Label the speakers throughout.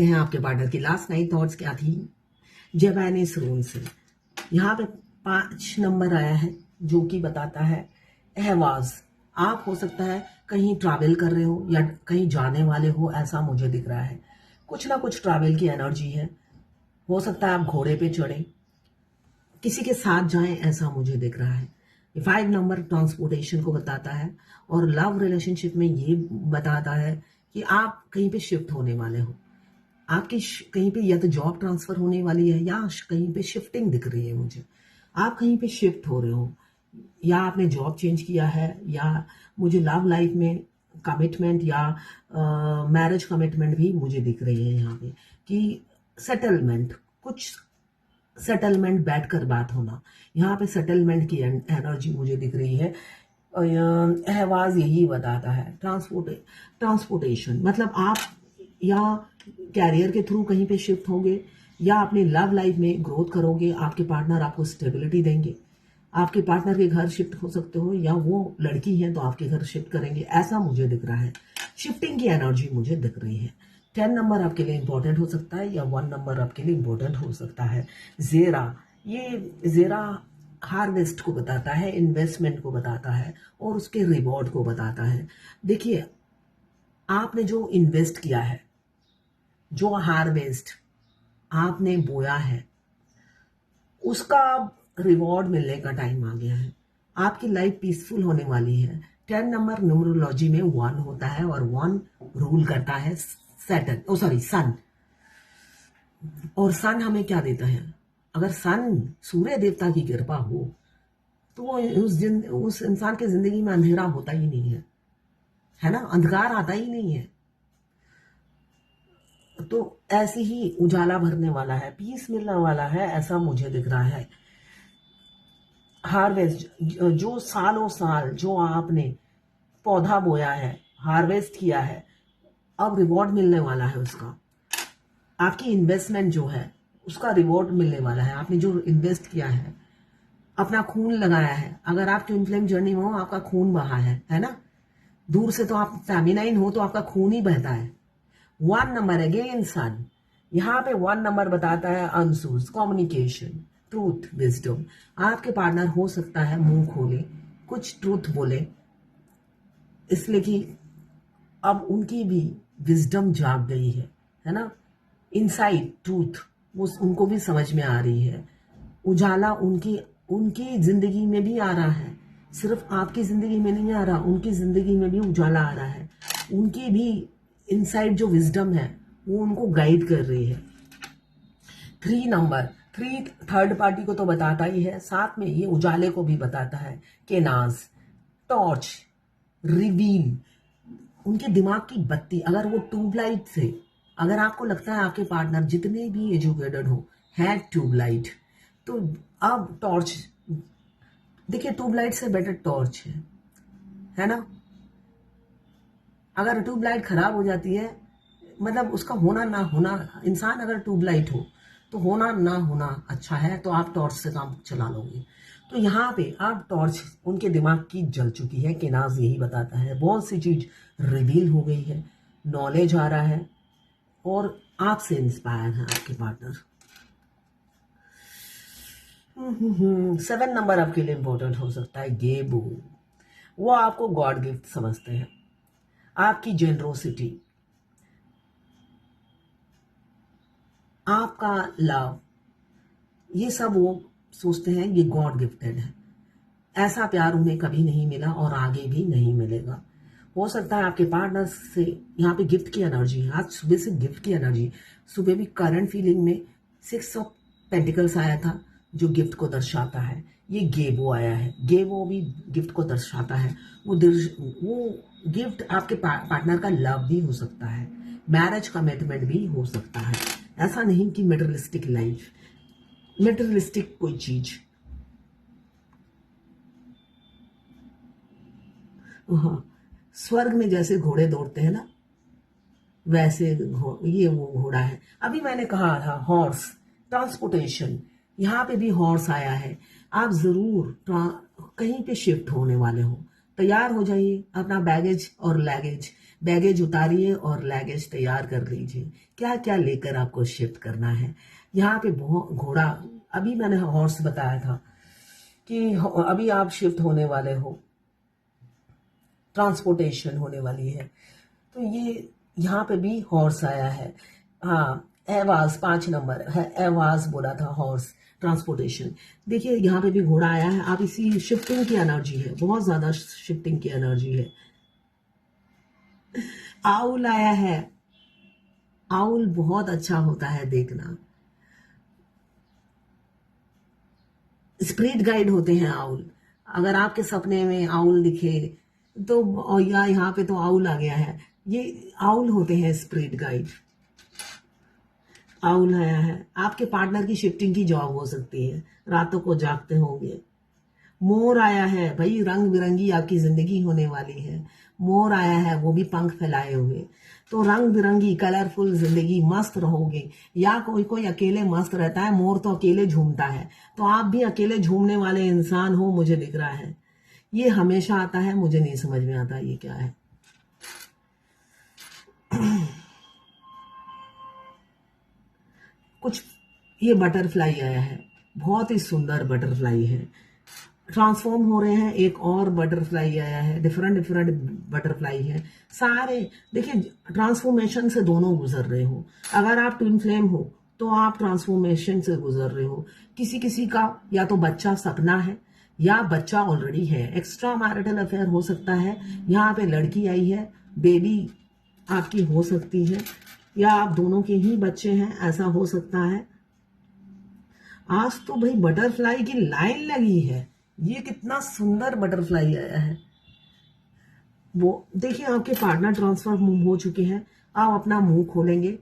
Speaker 1: हैं आपके पार्टनर की लास्ट नाइट थॉट्स क्या थी जेबैनिस रूम से। यहाँ पे 5 नंबर आया है जो कि बताता है अहवाज। आप हो सकता है कहीं ट्रैवल कर रहे हो या कहीं जाने वाले हो, ऐसा मुझे दिख रहा है। कुछ ना कुछ ट्रैवल की एनर्जी है। हो सकता है आप घोड़े पे चढ़े, किसी के साथ जाएं, ऐसा मुझे दिख रहा है। 5 नंबर ट्रांसपोर्टेशन को बताता है और लव रिलेशनशिप में ये बताता है कि आप कहीं पे शिफ्ट होने वाले हो। आपकी कहीं पे या तो जॉब ट्रांसफर होने वाली है या कहीं पे शिफ्टिंग दिख रही है मुझे। आप कहीं पे शिफ्ट हो रहे हो या आपने जॉब चेंज किया है, या मुझे लव लाइफ में कमिटमेंट या मैरिज कमिटमेंट भी मुझे दिख रही है यहाँ पे कि सेटलमेंट, कुछ सेटलमेंट बैठकर बात होना। यहाँ पे सेटलमेंट की एनर्जी मुझे दिख रही है। अहवाज यही बताता है ट्रांसपोर्टेशन मतलब आप या कैरियर के थ्रू कहीं पे शिफ्ट होंगे या अपनी लव लाइफ में ग्रोथ करोगे। आपके पार्टनर आपको स्टेबिलिटी देंगे। आपके पार्टनर के घर शिफ्ट हो सकते हो या वो लड़की है तो आपके घर शिफ्ट करेंगे, ऐसा मुझे दिख रहा है। शिफ्टिंग की एनर्जी मुझे दिख रही है। 10 नंबर आपके लिए इंपॉर्टेंट हो सकता है या 1 नंबर आपके लिए इंपॉर्टेंट हो सकता है। जेरा, ये जेरा हार्वेस्ट को बताता है, इन्वेस्टमेंट को बताता है और उसके रिवॉर्ड को बताता है। देखिए, आपने जो इन्वेस्ट किया है, जो हार्वेस्ट आपने बोया है, उसका रिवॉर्ड मिलने का टाइम आ गया है। आपकी लाइफ पीसफुल होने वाली है। 10 नंबर न्यूमरोलॉजी में 1 होता है और 1 रूल करता है सन। और सन हमें क्या देता है? अगर सन सूर्य देवता की कृपा हो तो उस इंसान की जिंदगी में अंधेरा होता ही नहीं है ना, अंधकार आता ही नहीं है। तो ऐसे ही उजाला भरने वाला है, पीस मिलने वाला है, ऐसा मुझे दिख रहा है। हार्वेस्ट, जो सालों साल जो आपने पौधा बोया है, हार्वेस्ट किया है, अब रिवॉर्ड मिलने वाला है उसका। आपकी इन्वेस्टमेंट जो है उसका रिवॉर्ड मिलने वाला है। आपने जो इन्वेस्ट किया है, अपना खून लगाया है। अगर आप ट्विन फ्लेम जर्नी में हो, आपका खून बहा है ना। दूर से तो आप फेमिनाइन हो तो आपका खून ही बहता है। 1 नंबर अगेन सन। यहाँ पे 1 नंबर बताता है आंसर्स, कम्युनिकेशन, ट्रूथ, विजडम। आपके पार्टनर हो सकता है मुंह खोले, कुछ ट्रूथ बोले, इसलिए कि अब उनकी भी विजडम जाग गई है ना। इनसाइड ट्रूथ वो उनको भी समझ में आ रही है। उजाला उनकी उनकी जिंदगी में भी आ रहा है। सिर्फ आपकी जिंदगी में नहीं आ रहा, उनकी जिंदगी में भी उजाला आ रहा है। उनकी भी इनसाइड जो विजडम है वो उनको गाइड कर रही है। 3 नंबर, 3 थर्ड पार्टी को तो बताता ही है, साथ में ये उजाले को भी बताता है। केनाज, टॉर्च, रिवील, उनके दिमाग की बत्ती। अगर वो ट्यूबलाइट से, अगर आपको लगता है आपके पार्टनर जितने भी एजुकेटेड हो है ट्यूबलाइट, तो अब टॉर्च, देखिए ट्यूबलाइट से बेटर टॉर्च है ना। अगर ट्यूबलाइट खराब हो जाती है, मतलब उसका होना ना होना, इंसान अगर ट्यूबलाइट हो तो होना ना होना अच्छा है, तो आप टॉर्च से काम चला लोगे। तो यहाँ पे आप टॉर्च उनके दिमाग की जल चुकी है। केनाज यही बताता है। बहुत सी चीज रिवील हो गई है, नॉलेज आ रहा है और आपसे इंस्पायर है आपके पार्टनर। 7 नंबर आपके लिए इंपॉर्टेंट हो सकता है। गेबू, वो आपको गॉड गिफ्ट समझते हैं। आपकी जेनरोसिटी, आपका लव, ये सब वो सोचते हैं ये गॉड गिफ्टेड है। ऐसा प्यार उन्हें कभी नहीं मिला और आगे भी नहीं मिलेगा। हो सकता है आपके पार्टनर से यहाँ पे गिफ्ट की एनर्जी है। आज सुबह से गिफ्ट की एनर्जी, सुबह भी करंट फीलिंग में 6 ऑफ पेंटिकल्स आया था जो गिफ्ट को दर्शाता है। ये गेबो आया है, गेबो भी गिफ्ट को दर्शाता है। वो गिफ्ट आपके पार्टनर का लव भी हो सकता है, मैरिज कमिटमेंट भी हो सकता है। ऐसा नहीं कि मेटेरियलिस्टिक लाइफ, मेटेरियलिस्टिक कोई चीज। हाँ, स्वर्ग में जैसे घोड़े दौड़ते हैं ना, वैसे ये वो घोड़ा है। अभी मैंने कहा था हॉर्स, ट्रांसपोर्टेशन, यहाँ पे भी हॉर्स आया है। आप जरूर कहीं पे शिफ्ट होने वाले हो, तैयार हो जाइए। अपना बैगेज और लगेज बैगेज उतारिए और लगेज तैयार कर लीजिए। क्या क्या लेकर आपको शिफ्ट करना है। यहाँ पे बहुत घोड़ा, अभी मैंने हॉर्स बताया था कि अभी आप शिफ्ट होने वाले हो, ट्रांसपोर्टेशन होने वाली है। तो ये यहाँ पे भी हॉर्स आया है। हाँ, एवाज 5 नंबर है, एवाज बोला था हॉर्स, ट्रांसपोर्टेशन। देखिए यहाँ पे भी घोड़ा आया है। आप इसी शिफ्टिंग की एनर्जी है, बहुत ज्यादा शिफ्टिंग की एनर्जी है। आउल आया है। आउल बहुत अच्छा होता है देखना, स्पिरिट गाइड होते हैं आउल। अगर आपके सपने में आउल दिखे तो, और या यहाँ पे तो आउल आ गया है, ये आउल होते हैं स्पिरिट गाइड। आउल आया है। आपके पार्टनर की शिफ्टिंग की जॉब हो सकती है, रातों को जागते होंगे। मोर आया है भाई, रंग बिरंगी आपकी जिंदगी होने वाली है। मोर आया है, वो भी पंख फैलाए हुए। तो रंग बिरंगी कलरफुल जिंदगी, मस्त रहोगे। या कोई कोई अकेले मस्त रहता है, मोर तो अकेले झूमता है। तो आप भी अकेले झूमने वाले इंसान हो, मुझे दिख रहा है। ये हमेशा आता है, मुझे नहीं समझ में आता ये क्या है। कुछ ये बटरफ्लाई आया है, बहुत ही सुंदर बटरफ्लाई है। ट्रांसफॉर्म हो रहे हैं, एक और बटरफ्लाई आया है, डिफरेंट डिफरेंट बटरफ्लाई है सारे। देखिए ट्रांसफॉर्मेशन से दोनों गुजर रहे हो। अगर आप ट्विन फ्लेम हो तो आप ट्रांसफॉर्मेशन से गुजर रहे हो। किसी किसी का या तो बच्चा सपना है या बच्चा ऑलरेडी है, एक्स्ट्रा मैरिटल अफेयर हो सकता है। यहाँ पे लड़की आई है, बेबी आपकी हो सकती है, या आप दोनों के ही बच्चे हैं, ऐसा हो सकता है। आज तो भाई बटरफ्लाई की लाइन लगी है। ये कितना सुंदर बटरफ्लाई आया है। वो देखिए आपके पार्टनर ट्रांसफर हो चुके हैं। आप अपना मुंह खोलेंगे,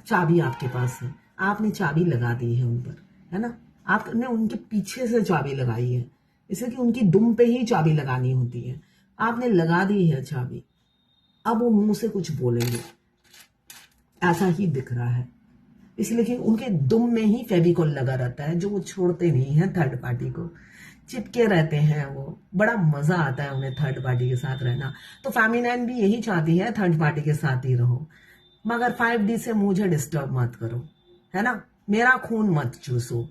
Speaker 1: चाबी आपके पास है, आपने चाबी लगा दी है उन पर, है ना। आपने उनके पीछे से चाबी लगाई है, इसलिए कि उनकी दुम पे ही चाबी लगानी होती है। आपने लगा दी है चाबी, अब वो मुंह से कुछ बोलेंगे, ऐसा ही दिख रहा है। इसलिए कि उनके दुम में ही फेविकॉल लगा रहता है, जो वो छोड़ते नहीं है थर्ड पार्टी को, चिपके रहते हैं वो। बड़ा मजा आता है उन्हें थर्ड पार्टी के साथ रहना। तो फेमिनाइन भी यही चाहती है, थर्ड पार्टी के साथ ही रहो, मगर 5D से मुझे डिस्टर्ब मत करो, है ना। मेरा खून मत चूसो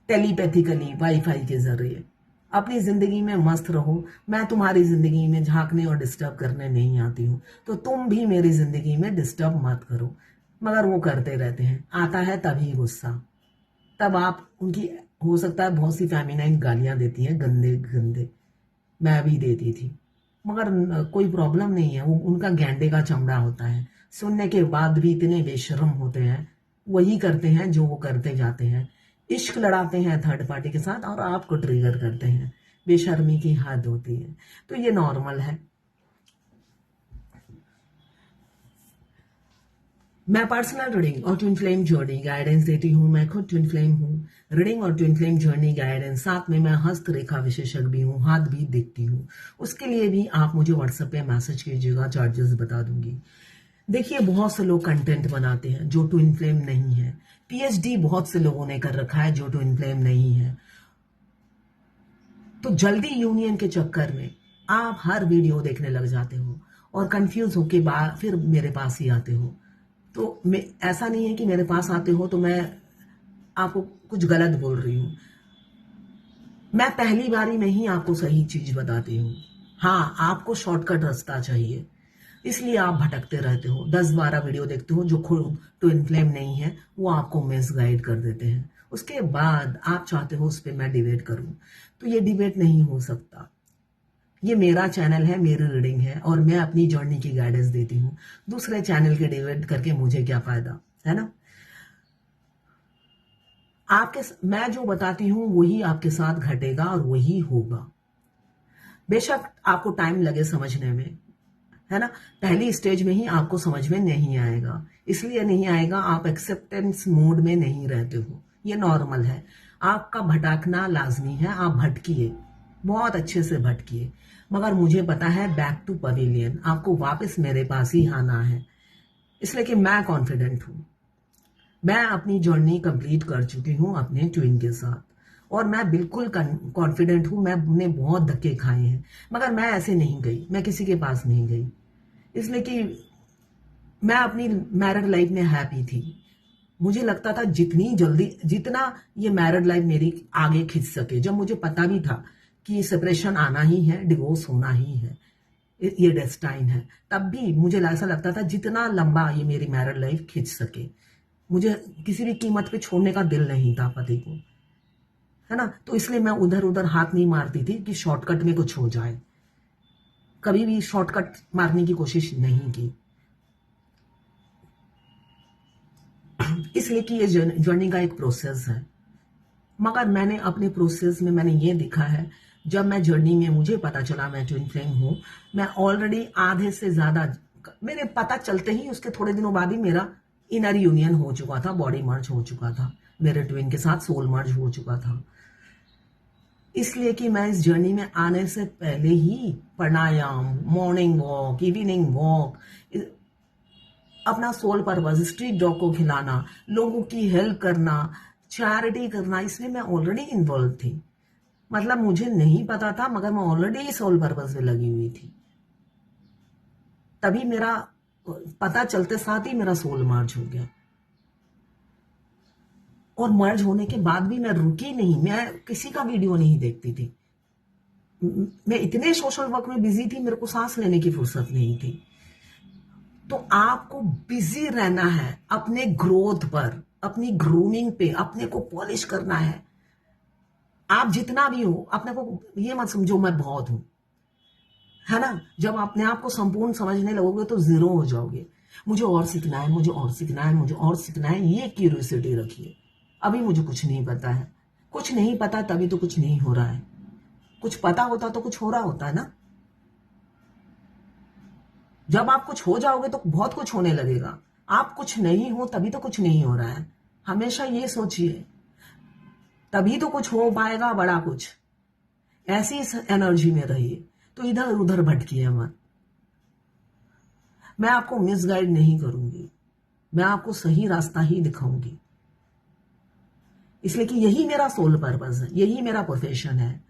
Speaker 1: टेलीपैथिकली, वाईफाई के जरिए। अपनी जिंदगी में मस्त रहो। मैं तुम्हारी जिंदगी में झांकने और डिस्टर्ब करने नहीं आती हूँ, तो तुम भी मेरी जिंदगी में डिस्टर्ब मत करो। मगर वो करते रहते हैं, आता है तभी गुस्सा। तब आप उनकी, हो सकता है बहुत सी फेमिनाइन गालियां देती हैं, गंदे गंदे, मैं भी देती थी, मगर कोई प्रॉब्लम नहीं है। वो उनका गैंडे का चमड़ा होता है, सुनने के बाद भी इतने बेशर्म होते हैं, वही करते हैं जो वो करते जाते हैं। इश्क लड़ाते हैं थर्ड पार्टी के साथ और आपको ट्रिगर करते हैं। बेशर्मी की हद होती है, तो ये नॉर्मल है। मैं पर्सनल रीडिंग और ट्विन फ्लेम जर्नी गाइडेंस देती हूँ। मैं खुद ट्विन फ्लेम हूँ। रीडिंग और ट्विन फ्लेम जर्नी गाइडेंस, साथ में मैं हस्तरेखा विशेषज्ञ भी हूँ, हाथ भी देखती हूँ। उसके लिए भी आप मुझे व्हाट्सएप पे मैसेज कीजिएगा, चार्जेस बता दूंगी। देखिए बहुत से लोग कंटेंट बनाते हैं जो ट्विन फ्लेम नहीं है। PhD बहुत से लोगों ने कर रखा है जो ट्विन फ्लेम नहीं है। तो जल्दी यूनियन के चक्कर में आप हर वीडियो देखने लग जाते हो और कंफ्यूज होके बाद फिर मेरे पास ही आते हो। तो मैं, ऐसा नहीं है कि मेरे पास आते हो तो मैं आपको कुछ गलत बोल रही हूँ। मैं पहली बारी में ही आपको सही चीज बताती हूँ। हाँ, आपको शॉर्टकट रास्ता चाहिए, इसलिए आप भटकते रहते हो। 10-12 वीडियो देखते हो जो खुद ट्विन फ्लेम नहीं है, वो आपको मिस गाइड कर देते हैं। उसके बाद आप चाहते हो उस पर मैं डिबेट करूं, तो ये डिबेट नहीं हो सकता। ये मेरा चैनल है, मेरी रीडिंग है और मैं अपनी जर्नी की गाइडेंस देती हूँ। दूसरे चैनल के डिबेट करके मुझे क्या फायदा, है ना। मैं जो बताती हूँ वही आपके साथ घटेगा और वही होगा। बेशक आपको टाइम लगे समझने में, है ना। पहली स्टेज में ही आपको समझ में नहीं आएगा, इसलिए नहीं आएगा, आप एक्सेप्टेंस मोड में नहीं रहते हो। ये नॉर्मल है, आपका भटकना लाजमी है। आप भटकिए, बहुत अच्छे से भटकिए, मगर मुझे पता है बैक टू पवेलियन, आपको वापस मेरे पास ही आना है। इसलिए कि मैं कॉन्फिडेंट हूं। मैं अपनी जर्नी कंप्लीट कर चुकी हूं अपने ट्विन के साथ और मैं बिल्कुल कॉन्फिडेंट हूं। मैंने बहुत धक्के खाए हैं, मगर मैं ऐसे नहीं गई, मैं किसी के पास नहीं गई। इसलिए कि मैं अपनी मैरिड लाइफ में हैप्पी थी। मुझे लगता था जितनी जल्दी, जितना ये मैरिड लाइफ मेरी आगे खिंच सके, जब मुझे पता भी था कि सेपरेशन आना ही है, डिवोर्स होना ही है, ये डेस्टाइन है, तब भी मुझे ऐसा लगता था जितना लंबा ये मेरी मैरिड लाइफ खिंच सके। मुझे किसी भी कीमत पे छोड़ने का दिल नहीं था पति को, है ना। तो इसलिए मैं उधर उधर हाथ नहीं मारती थी कि शॉर्टकट में कुछ हो जाए। कभी भी शॉर्टकट मारने की कोशिश नहीं की, इसलिए कि ये जर्नी का एक प्रोसेस है। मगर मैंने अपने प्रोसेस में मैंने ये देखा है, जब मैं जर्नी में मुझे पता चला मैं ट्विन फ्लेम हूं, मैं ऑलरेडी आधे से ज्यादा, मेरे पता चलते ही उसके थोड़े दिनों बाद ही मेरा इनर यूनियन हो चुका था, बॉडी मर्ज हो चुका था, मेरे ट्विन के साथ सोल मर्ज हो चुका था। इसलिए कि मैं इस जर्नी में आने से पहले ही प्राणायाम, मॉर्निंग वॉक, इवनिंग वॉक, अपना सोल पर्पस, स्ट्रीट डॉग को खिलाना, लोगों की हेल्प करना, चैरिटी करना, इसमें मैं ऑलरेडी इन्वॉल्व थी। मतलब मुझे नहीं पता था, मगर मैं ऑलरेडी सोल पर्पस में लगी हुई थी। तभी मेरा पता चलते साथ ही मेरा सोल मर्ज हो गया। और मर्ज होने के बाद भी मैं रुकी नहीं, मैं किसी का वीडियो नहीं देखती थी। मैं इतने सोशल वर्क में बिजी थी, मेरे को सांस लेने की फुर्सत नहीं थी। तो आपको बिजी रहना है अपने ग्रोथ पर, अपनी ग्रूमिंग पे, अपने को पॉलिश करना है। आप जितना भी हो, अपने को ये मत समझो मैं बहुत हूं, है ना। जब अपने आप को संपूर्ण समझने लगोगे तो जीरो हो जाओगे। मुझे और सीखना है, मुझे और सीखना है, मुझे और सीखना है, ये क्यूरियोसिटी रखिए। अभी मुझे कुछ नहीं पता है, कुछ नहीं पता तभी तो कुछ नहीं हो रहा है। कुछ पता होता तो कुछ हो रहा होता है ना। जब आप कुछ हो जाओगे तो बहुत कुछ होने लगेगा। आप कुछ नहीं हो तभी तो कुछ नहीं हो रहा है। हमेशा ये सोचिए, तभी तो कुछ हो पाएगा बड़ा कुछ। ऐसी एनर्जी में रहिए, तो इधर उधर भटकिए मत। मैं आपको मिसगाइड नहीं करूंगी, मैं आपको सही रास्ता ही दिखाऊंगी। इसलिए कि यही मेरा सोल पर्पस है, यही मेरा प्रोफेशन है।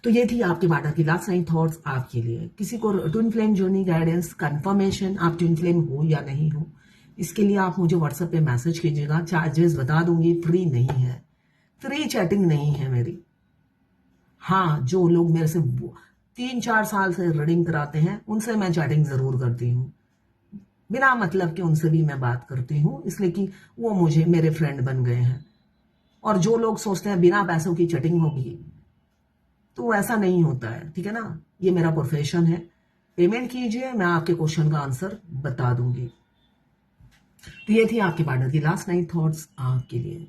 Speaker 1: तो ये थी आपके वाटर की लास्ट 9 थॉट्स आपके लिए। किसी को twin flame journey guidance confirmation, आप ट्विन फ्लेम हो या नहीं हो, इसके लिए आप मुझे व्हाट्सएप पे मैसेज कीजिएगा। चार्जेस बता दूंगी, फ्री नहीं है, फ्री चैटिंग नहीं है मेरी। हाँ, जो लोग मेरे से 3-4 साल से रीडिंग कराते हैं उनसे मैं चैटिंग जरूर करती हूँ, बिना मतलब के उनसे भी मैं बात करती हूँ, इसलिए कि वो मुझे मेरे फ्रेंड बन गए हैं। और जो लोग सोचते हैं बिना पैसों की चैटिंग होगी, तो ऐसा नहीं होता है, ठीक है ना। ये मेरा प्रोफेशन है, पेमेंट कीजिए, मैं आपके क्वेश्चन का आंसर बता दूंगी। तो ये थी आपके पार्टनर की लास्ट 9 थॉट्स आपके लिए।